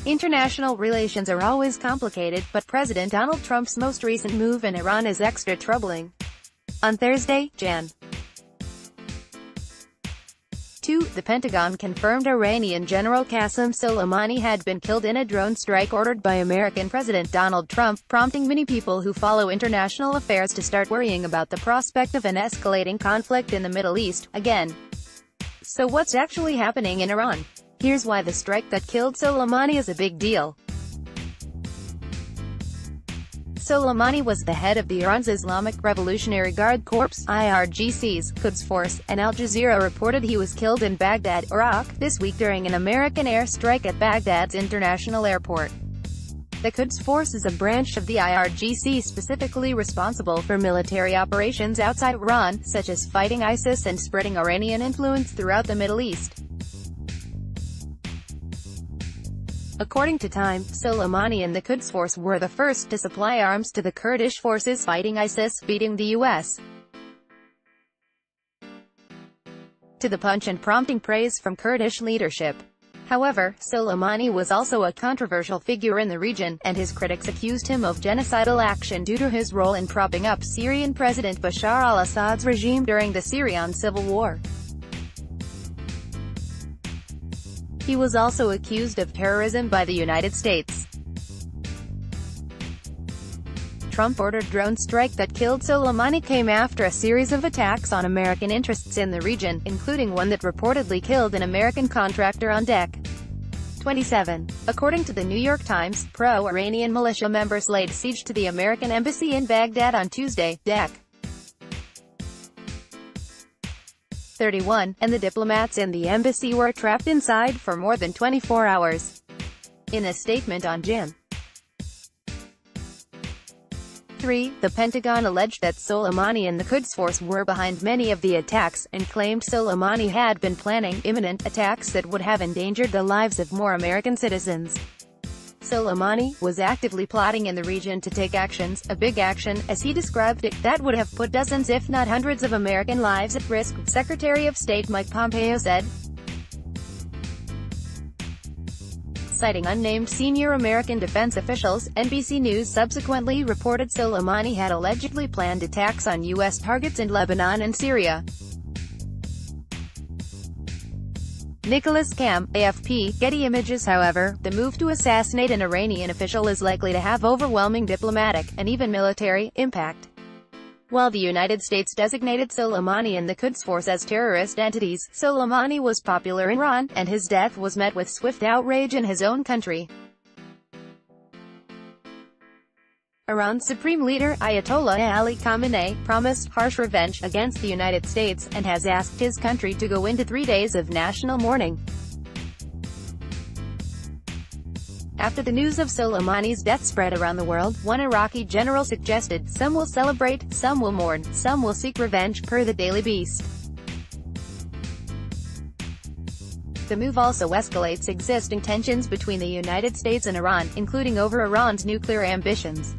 International relations are always complicated, but President Donald Trump's most recent move in Iran is extra troubling. On Thursday, Jan. 2, the Pentagon confirmed Iranian General Qassem Soleimani had been killed in a drone strike ordered by American President Donald Trump, prompting many people who follow international affairs to start worrying about the prospect of an escalating conflict in the Middle East, again. So what's actually happening in Iran? Here's why the strike that killed Soleimani is a big deal. Soleimani was the head of the Iran's Islamic Revolutionary Guard Corps (IRGC's) Quds Force, and Al Jazeera reported he was killed in Baghdad, Iraq, this week during an American airstrike at Baghdad's international airport. The Quds Force is a branch of the IRGC specifically responsible for military operations outside Iran, such as fighting ISIS and spreading Iranian influence throughout the Middle East. According to Time, Soleimani and the Quds Force were the first to supply arms to the Kurdish forces fighting ISIS, beating the U.S. to the punch and prompting praise from Kurdish leadership. However, Soleimani was also a controversial figure in the region, and his critics accused him of genocidal action due to his role in propping up Syrian President Bashar al-Assad's regime during the Syrian civil war. He was also accused of terrorism by the United States. Trump-ordered drone strike that killed Soleimani came after a series of attacks on American interests in the region, including one that reportedly killed an American contractor on Deck 27. According to the New York Times, pro-Iranian militia members laid siege to the American embassy in Baghdad on Tuesday, Deck 31, and the diplomats in the embassy were trapped inside for more than 24 hours. In a statement on Jan. 3, the Pentagon alleged that Soleimani and the Quds Force were behind many of the attacks, and claimed Soleimani had been planning imminent attacks that would have endangered the lives of more American citizens. Soleimani was actively plotting in the region to take actions, a big action, as he described it, that would have put dozens if not hundreds of American lives at risk, Secretary of State Mike Pompeo said. Citing unnamed senior American defense officials, NBC News subsequently reported Soleimani had allegedly planned attacks on U.S. targets in Lebanon and Syria. Nicholas Cam, AFP, Getty Images. However, the move to assassinate an Iranian official is likely to have overwhelming diplomatic, and even military, impact. While the United States designated Soleimani and the Quds Force as terrorist entities, Soleimani was popular in Iran, and his death was met with swift outrage in his own country. Iran's Supreme Leader, Ayatollah Ali Khamenei, promised harsh revenge against the United States, and has asked his country to go into 3 days of national mourning. After the news of Soleimani's death spread around the world, one Iraqi general suggested, some will celebrate, some will mourn, some will seek revenge, per the Daily Beast. The move also escalates existing tensions between the United States and Iran, including over Iran's nuclear ambitions.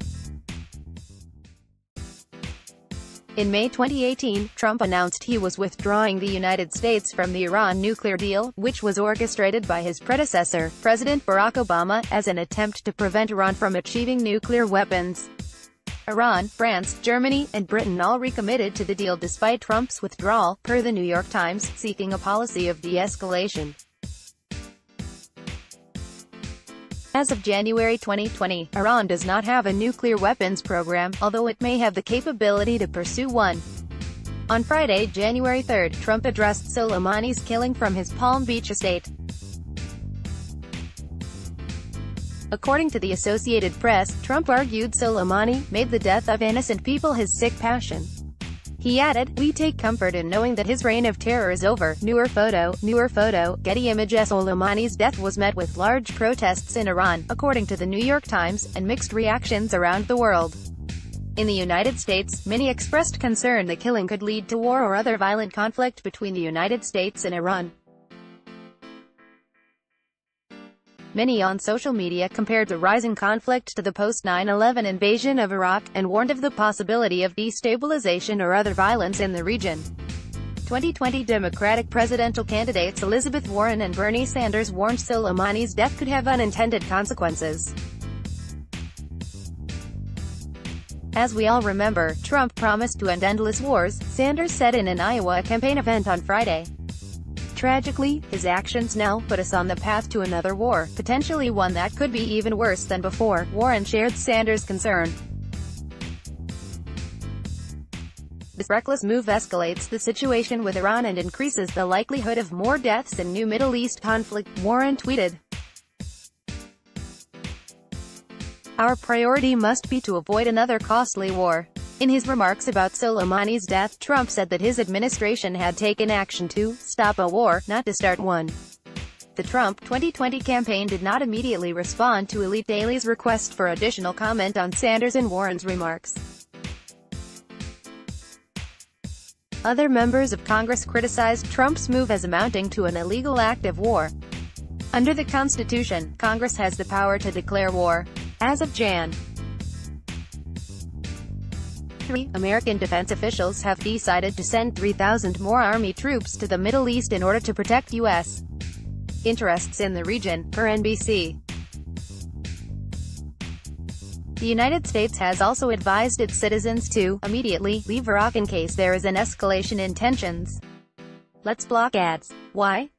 In May 2018, Trump announced he was withdrawing the United States from the Iran nuclear deal, which was orchestrated by his predecessor, President Barack Obama, as an attempt to prevent Iran from achieving nuclear weapons. Iran, France, Germany, and Britain all recommitted to the deal despite Trump's withdrawal, per the New York Times, seeking a policy of de-escalation. As of January 2020, Iran does not have a nuclear weapons program, although it may have the capability to pursue one. On Friday, January 3, Trump addressed Soleimani's killing from his Palm Beach estate. According to the Associated Press, Trump argued Soleimani made the death of innocent people his sick passion. He added, "We take comfort in knowing that his reign of terror is over." Newer photo, Getty Images. Soleimani's death was met with large protests in Iran, according to the New York Times, and mixed reactions around the world. In the United States, many expressed concern the killing could lead to war or other violent conflict between the United States and Iran. Many on social media compared the rising conflict to the post-9/11 invasion of Iraq, and warned of the possibility of destabilization or other violence in the region. 2020 Democratic presidential candidates Elizabeth Warren and Bernie Sanders warned Soleimani's death could have unintended consequences. As we all remember, Trump promised to end endless wars, Sanders said in an Iowa campaign event on Friday. Tragically, his actions now put us on the path to another war, potentially one that could be even worse than before, Warren shared Sanders' concern. This reckless move escalates the situation with Iran and increases the likelihood of more deaths in new Middle East conflict, Warren tweeted. Our priority must be to avoid another costly war. In his remarks about Soleimani's death, Trump said that his administration had taken action to stop a war, not to start one. The Trump 2020 campaign did not immediately respond to Elite Daily's request for additional comment on Sanders and Warren's remarks. Other members of Congress criticized Trump's move as amounting to an illegal act of war. Under the Constitution, Congress has the power to declare war. As of Jan. 3, American defense officials have decided to send 3,000 more Army troops to the Middle East in order to protect U.S. interests in the region, per NBC. The United States has also advised its citizens to immediately leave Iraq in case there is an escalation in tensions. Let's block ads. Why?